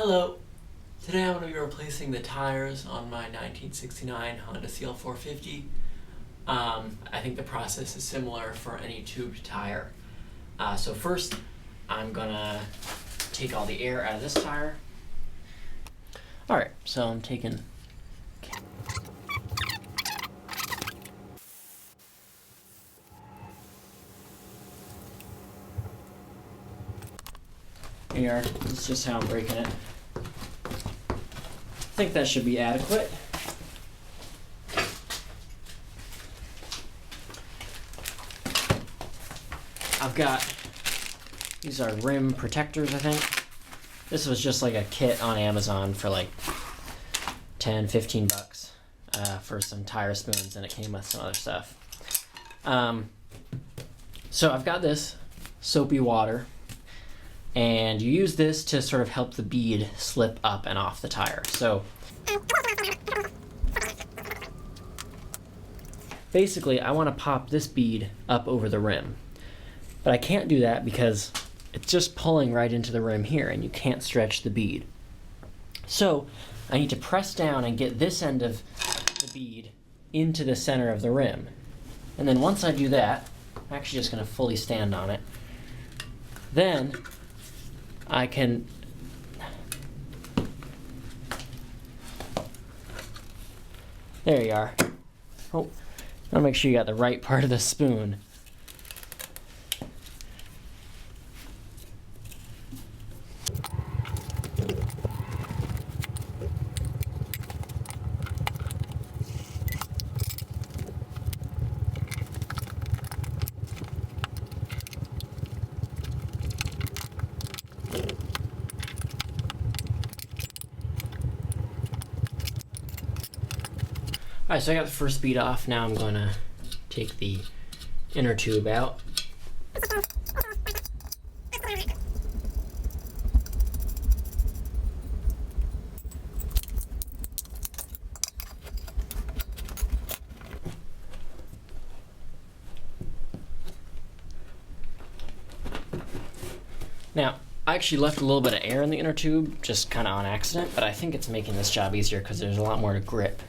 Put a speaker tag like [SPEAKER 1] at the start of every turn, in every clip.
[SPEAKER 1] Hello! Today I'm going to be replacing the tires on my 1969 Honda CL450. I think the process is similar for any tubed tire. So first, I'm going to take all the air out of this tire. Alright, so I'm taking... Here, this is just how I'm breaking it. I think that should be adequate. I've got, these are rim protectors, I think. This was just like a kit on Amazon for like 10, 15 bucks for some tire spoons, and it came with some other stuff. So I've got this soapy water, and you use this to sort of help the bead slip up and off the tire. So basically, I want to pop this bead up over the rim, but I can't do that because it's just pulling right into the rim here, and you can't stretch the bead. So I need to press down and get this end of the bead into the center of the rim. And then once I do that, I'm actually just going to fully stand on it. Then I can there you are. Oh, I'll make sure you got the right part of the spoon. Alright, so I got the first bead off. Now I'm going to take the inner tube out. Now, I actually left a little bit of air in the inner tube, just kind of on accident, but I think it's making this job easier because there's a lot more to grip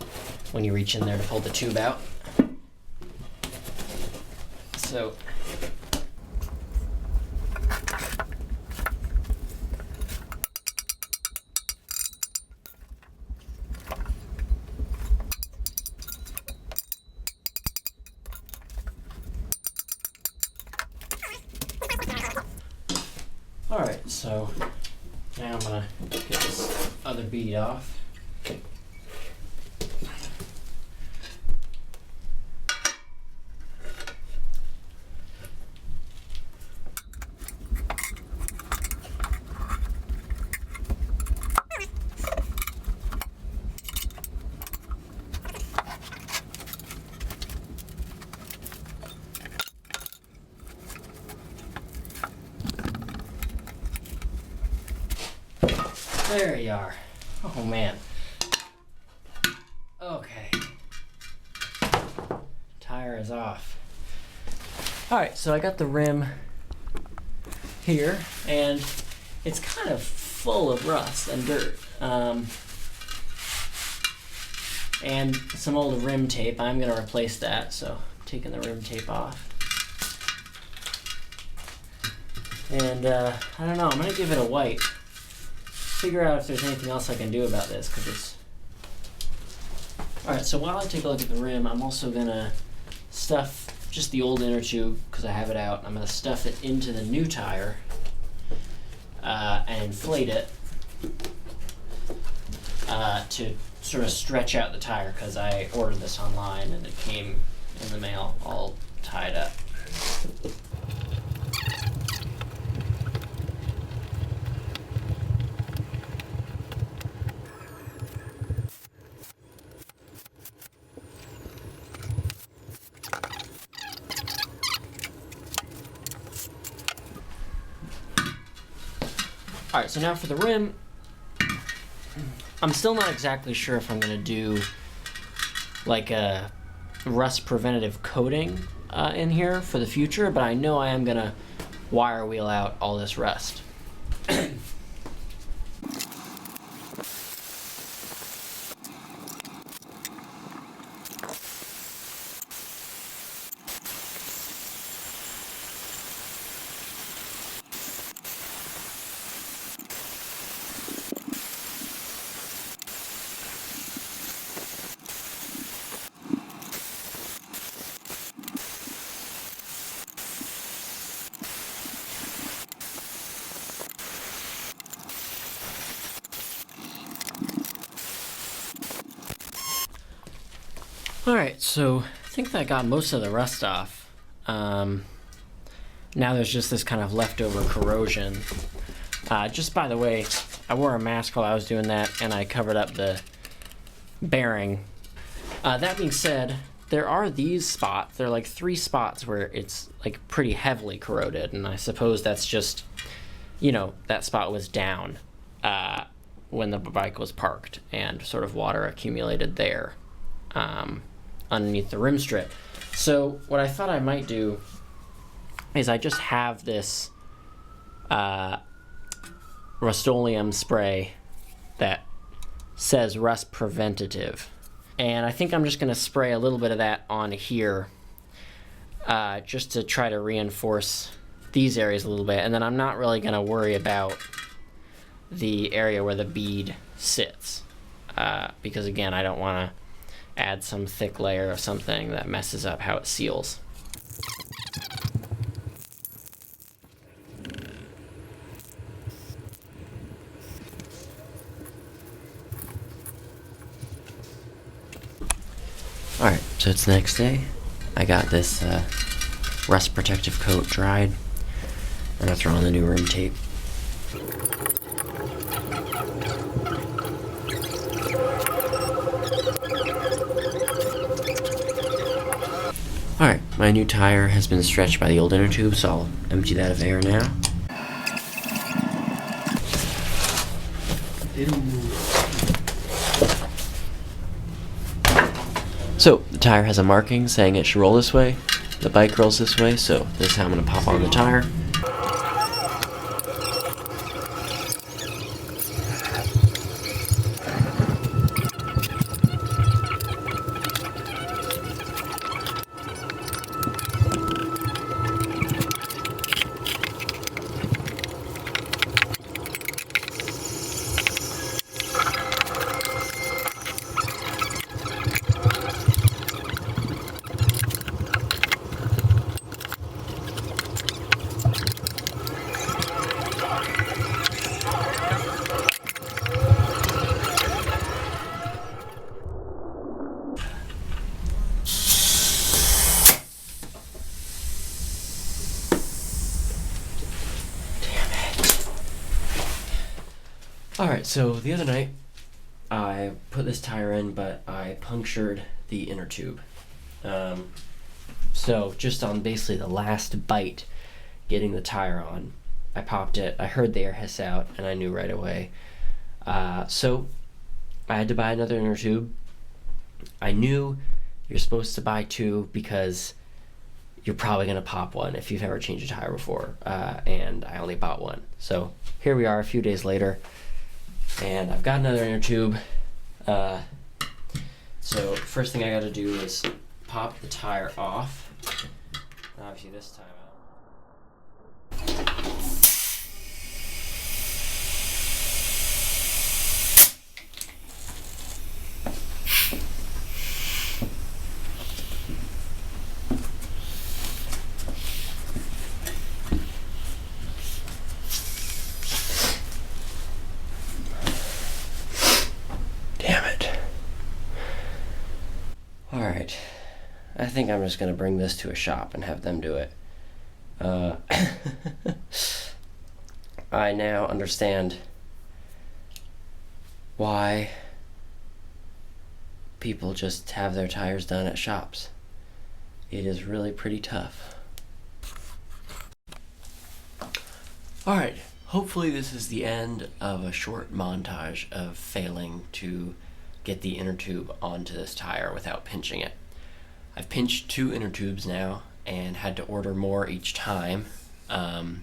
[SPEAKER 1] when you reach in there to pull the tube out. So alright, so now I'm gonna get this other bead off. There you are. Oh man. Okay. Tire is off. Alright, so I got the rim here, and it's kind of full of rust and dirt. And some old rim tape. I'm going to replace that, so I'm taking the rim tape off. And I don't know, I'm going to give it a wipe. Figure out if there's anything else I can do about this, because it's... Alright, so while I take a look at the rim, I'm also going to stuff just the old inner tube, because I have it out. I'm going to stuff it into the new tire and inflate it to sort of stretch out the tire, because I ordered this online and it came in the mail all tied up. Alright, so now for the rim, I'm still not exactly sure if I'm going to do like a rust preventative coating in here for the future, but I know I am going to wire wheel out all this rust. Alright, so I think that got most of the rust off. Now there's just this kind of leftover corrosion. Just by the way, I wore a mask while I was doing that, and I covered up the bearing. That being said, there are these spots. There are like 3 spots where it's like pretty heavily corroded, and I suppose that's just, that spot was down when the bike was parked, and sort of water accumulated there underneath the rim strip. So what I thought I might do is I just have this Rust-Oleum spray that says rust preventative, and I think I'm just going to spray a little bit of that on here just to try to reinforce these areas a little bit, and then I'm not really going to worry about the area where the bead sits because again, I don't want to add some thick layer of something that messes up how it seals. Alright, so it's the next day. I got this rust protective coat dried. I'm gonna throw on the new rim tape. Alright, my new tire has been stretched by the old inner tube, so I'll empty that of air now. So, the tire has a marking saying it should roll this way. The bike rolls this way, so this is how I'm going to pop on the tire. Alright, so the other night I put this tire in, but I punctured the inner tube. So just on basically the last bite getting the tire on, I popped it, I heard the air hiss out, and I knew right away. So I had to buy another inner tube. I knew you're supposed to buy 2 because you're probably going to pop one if you've ever changed a tire before, and I only bought one. So here we are a few days later, and I've got another inner tube. So first thing I got to do is pop the tire off. Obviously this time out. Alright, I think I'm just going to bring this to a shop and have them do it. I now understand why people just have their tires done at shops. It is really pretty tough. Alright, hopefully this is the end of a short montage of failing to get the inner tube onto this tire without pinching it. I've pinched 2 inner tubes now and had to order more each time.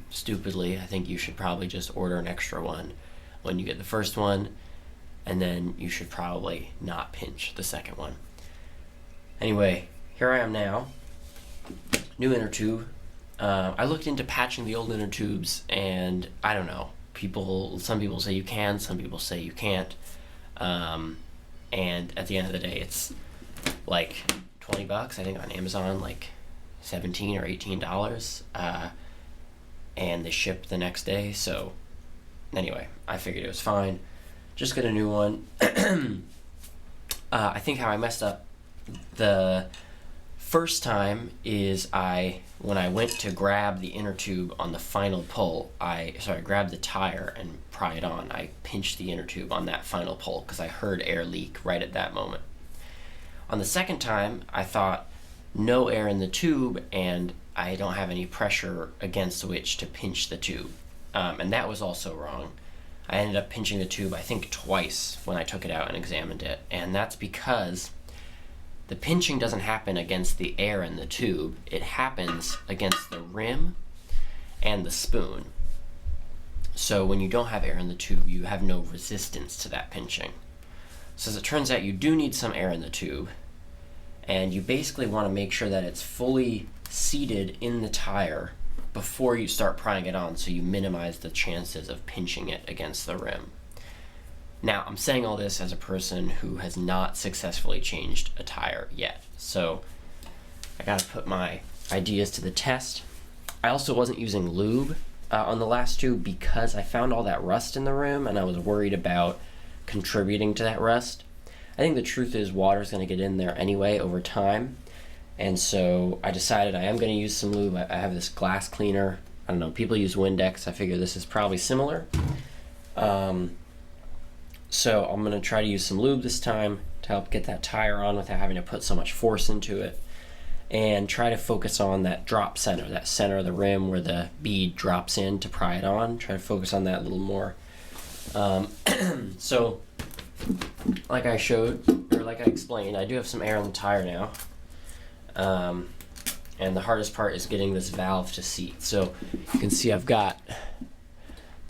[SPEAKER 1] Stupidly, I think you should probably just order an extra one when you get the first one, and then you should probably not pinch the second one. Anyway, here I am now. New inner tube. I looked into patching the old inner tubes, and I don't know. Some people say you can, some people say you can't. And at the end of the day, it's like $20, I think, on Amazon, like $17 or $18, and they ship the next day. So anyway, I figured it was fine. Just get a new one. I think how I messed up The first time is when I went to grab the inner tube on the final pull, I grabbed the tire and pry it on. I pinched the inner tube on that final pull because I heard air leak right at that moment. On the second time, I thought no air in the tube and I don't have any pressure against which to pinch the tube. And that was also wrong. I ended up pinching the tube, I think, twice when I took it out and examined it. And that's because the pinching doesn't happen against the air in the tube. It happens against the rim and the spoon. So when you don't have air in the tube, you have no resistance to that pinching. So as it turns out, you do need some air in the tube, and you basically want to make sure that it's fully seated in the tire before you start prying it on, so you minimize the chances of pinching it against the rim. Now, I'm saying all this as a person who has not successfully changed a tire yet, so I gotta put my ideas to the test. I also wasn't using lube on the last tube because I found all that rust in the rim and I was worried about contributing to that rust. I think the truth is water's going to get in there anyway over time, and so I decided I am going to use some lube. I have this glass cleaner. I don't know, people use Windex. I figure this is probably similar. So I'm going to try to use some lube this time to help get that tire on without having to put so much force into it, and try to focus on that drop center, that center of the rim where the bead drops in to pry it on. Try to focus on that a little more. So, like I showed, or like I explained, I do have some air in the tire now. And the hardest part is getting this valve to seat. So you can see I've got,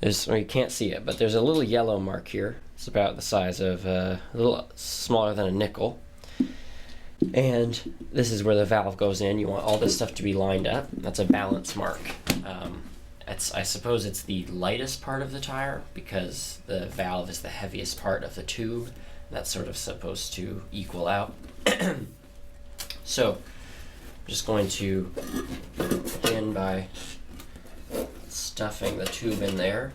[SPEAKER 1] you can't see it, but there's a little yellow mark here. It's about the size of a little smaller than a nickel. And this is where the valve goes in. You want all this stuff to be lined up. That's a balance mark. I suppose it's the lightest part of the tire because the valve is the heaviest part of the tube. That's sort of supposed to equal out. So I'm just going to begin by stuffing the tube in there.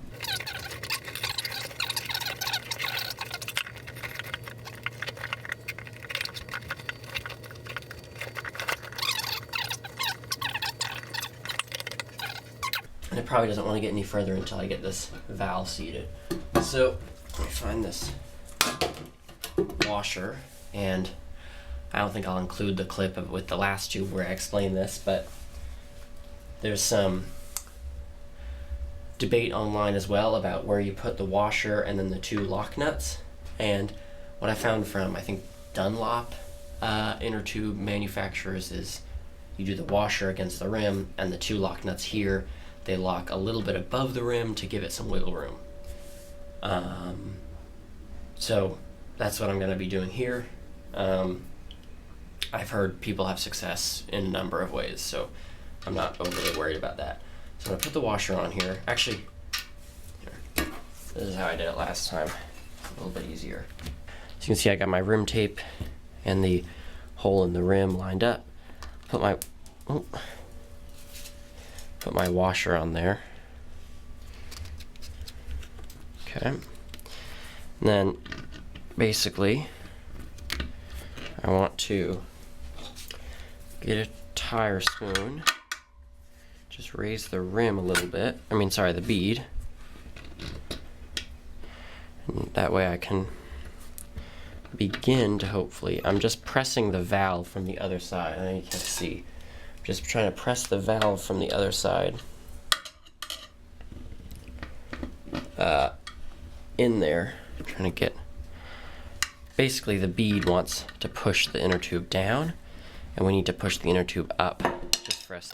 [SPEAKER 1] And it probably doesn't want to get any further until I get this valve seated. So let me find this washer, and I don't think I'll include the clip with the last tube where I explain this, but there's some debate online as well about where you put the washer and then the two lock nuts. And what I found from, I think, Dunlop inner tube manufacturers is you do the washer against the rim, and the two lock nuts here, they lock a little bit above the rim to give it some wiggle room. So that's what I'm going to be doing here. I've heard people have success in a number of ways, so I'm not overly worried about that. So I'm going to put the washer on here. Actually, here. This is how I did it last time. A little bit easier. So you can see I got my rim tape and the hole in the rim lined up. Put my washer on there. Okay. And then basically I want to get a tire spoon, just raise the rim a little bit, the bead, and that way I can begin to hopefully, I'm just pressing the valve from the other side. I know you can't see, just trying to press the valve from the other side in there, trying to get, basically the bead wants to push the inner tube down, and we need to push the inner tube up just for us.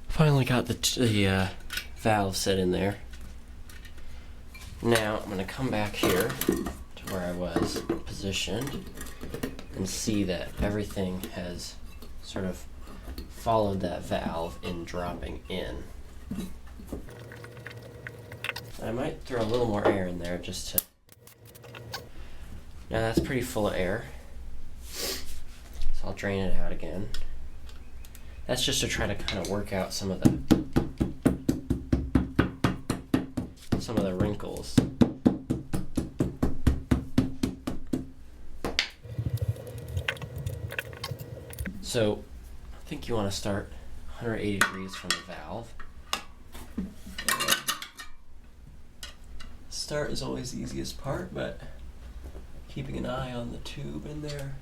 [SPEAKER 1] Finally got the valve set in there. Now I'm going to come back here to where I was positioned and see that everything has sort of followed that valve in dropping in. I might throw a little more air in there just to... Now that's pretty full of air. So I'll drain it out again. That's just to try to kind of work out some of the wrinkles. So I think you want to start 180 degrees from the valve. Start is always the easiest part, but keeping an eye on the tube in there.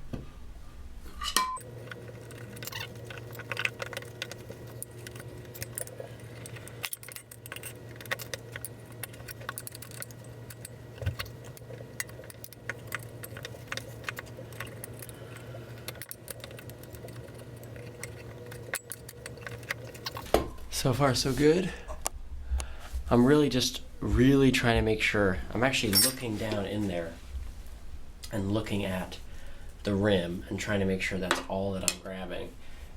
[SPEAKER 1] So far, so good. I'm really trying to make sure. I'm actually looking down in there and looking at the rim and trying to make sure that's all that I'm grabbing.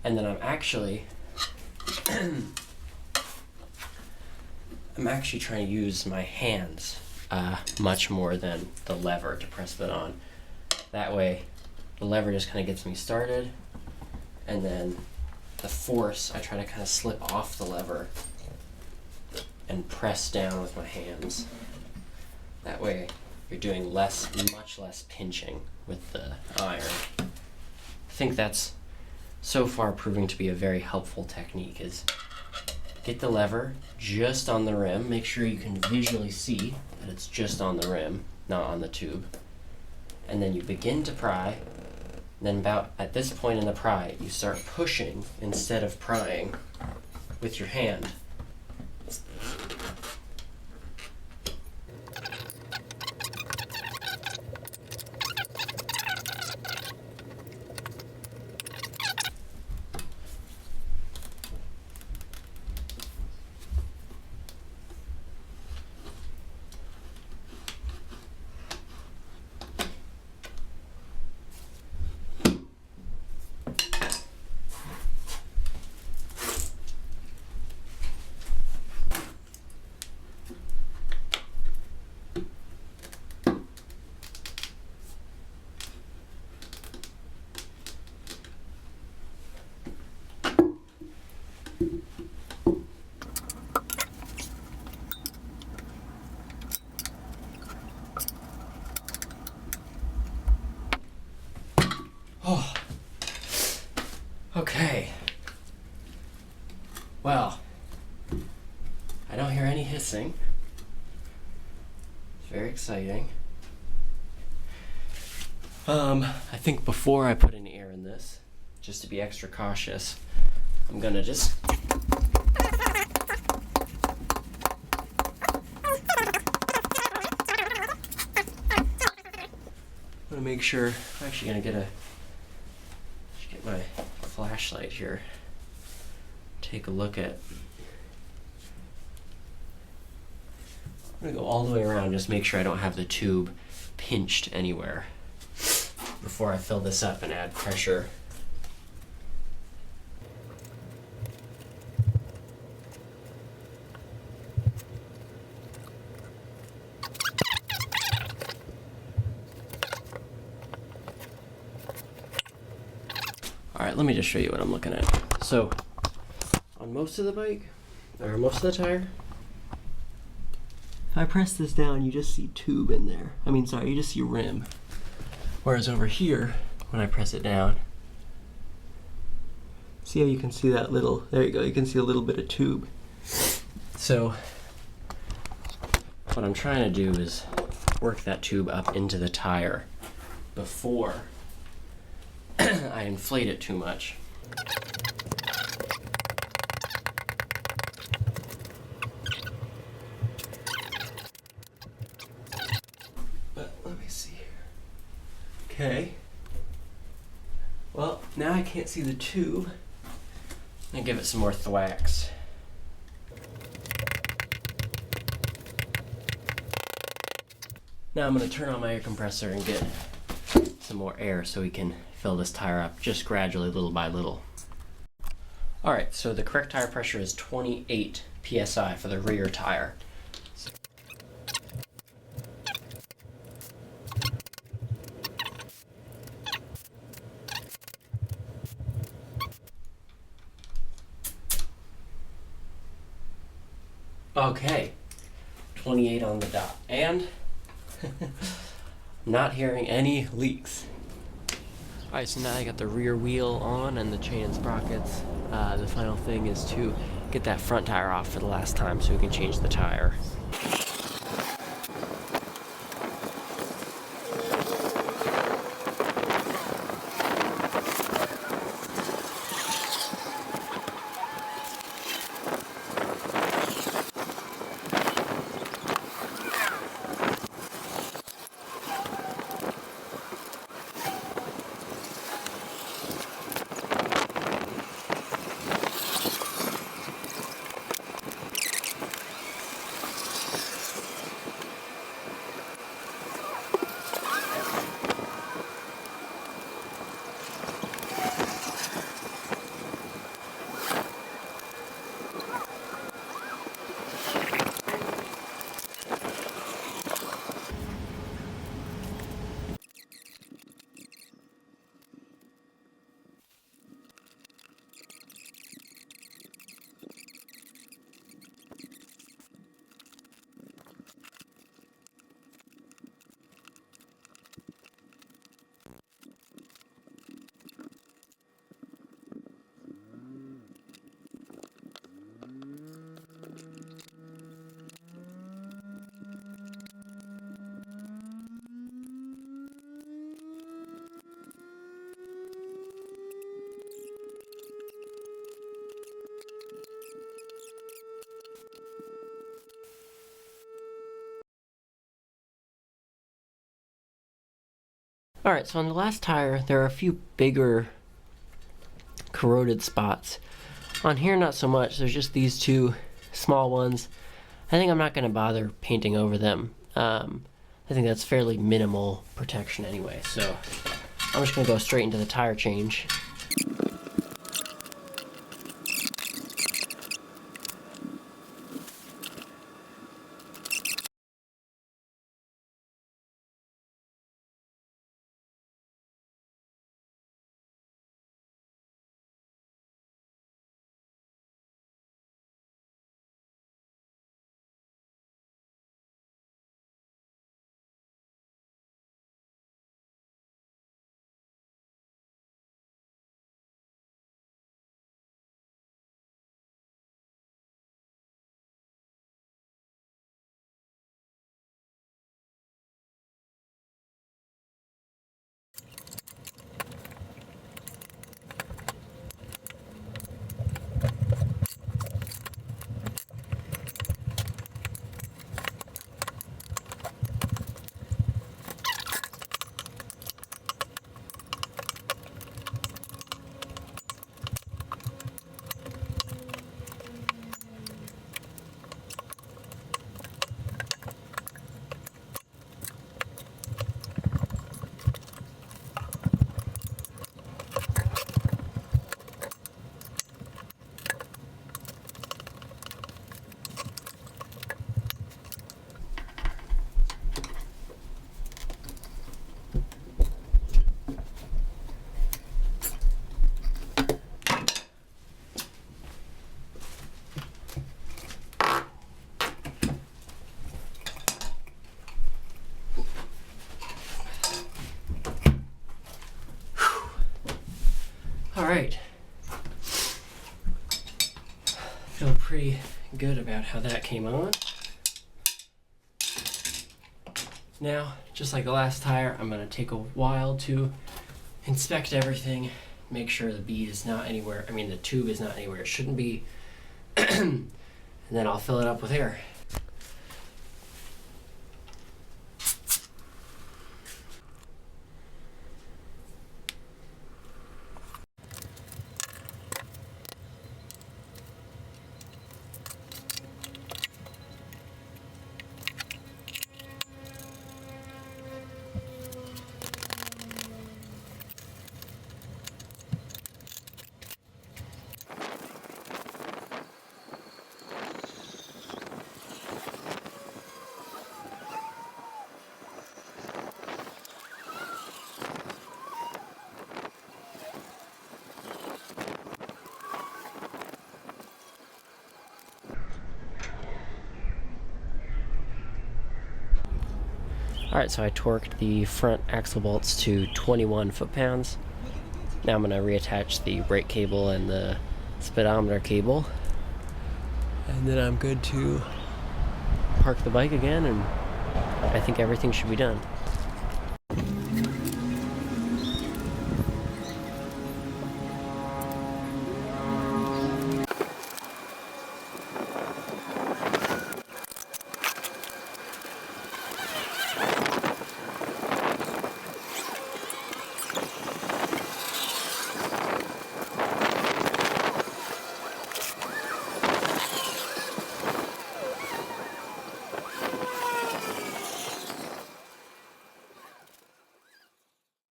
[SPEAKER 1] And then I'm actually trying to use my hands much more than the lever to press that on. That way, the lever just kind of gets me started, and then the force, I try to kind of slip off the lever and press down with my hands. That way you're doing much less pinching with the iron. I think that's so far proving to be a very helpful technique, is get the lever just on the rim, make sure you can visually see that it's just on the rim, not on the tube. And then you begin to pry. Then about at this point in the pry, you start pushing instead of prying with your hand. Oh, okay. Well, I don't hear any hissing. It's very exciting. I think before I put any air in this, just to be extra cautious, I'm gonna just make sure. I'm actually gonna get my flashlight here. Take a look at. I'm gonna go all the way around, just make sure I don't have the tube pinched anywhere before I fill this up and add pressure. Alright, let me just show you what I'm looking at. So, on most of the bike, or most of the tire, if I press this down, you just see tube in there. You just see rim. Whereas over here, when I press it down, see how you can see that little, there you go, you can see a little bit of tube. So, what I'm trying to do is work that tube up into the tire before I inflate it too much. But let me see here. Okay. Well, now I can't see the tube. I'm gonna give it some more thwacks. Now I'm gonna turn on my air compressor and get some more air so we can fill this tire up just gradually, little by little. Alright, so the correct tire pressure is 28 PSI for the rear tire. Okay, 28 on the dot, and not hearing any leaks. Alright, so now I got the rear wheel on and the chain and sprockets. The final thing is to get that front tire off for the last time so we can change the tire. Alright, so on the last tire, there are a few bigger corroded spots. On here, not so much. There's just these two small ones. I think I'm not going to bother painting over them. I think that's fairly minimal protection anyway, so I'm just going to go straight into the tire change. Alright. Feel pretty good about how that came on. Now, just like the last tire, I'm going to take a while to inspect everything, make sure the bead is not anywhere, the tube is not anywhere it shouldn't be, and then I'll fill it up with air. Alright, so I torqued the front axle bolts to 21 foot-pounds. Now I'm going to reattach the brake cable and the speedometer cable. And then I'm good to park the bike again, and I think everything should be done.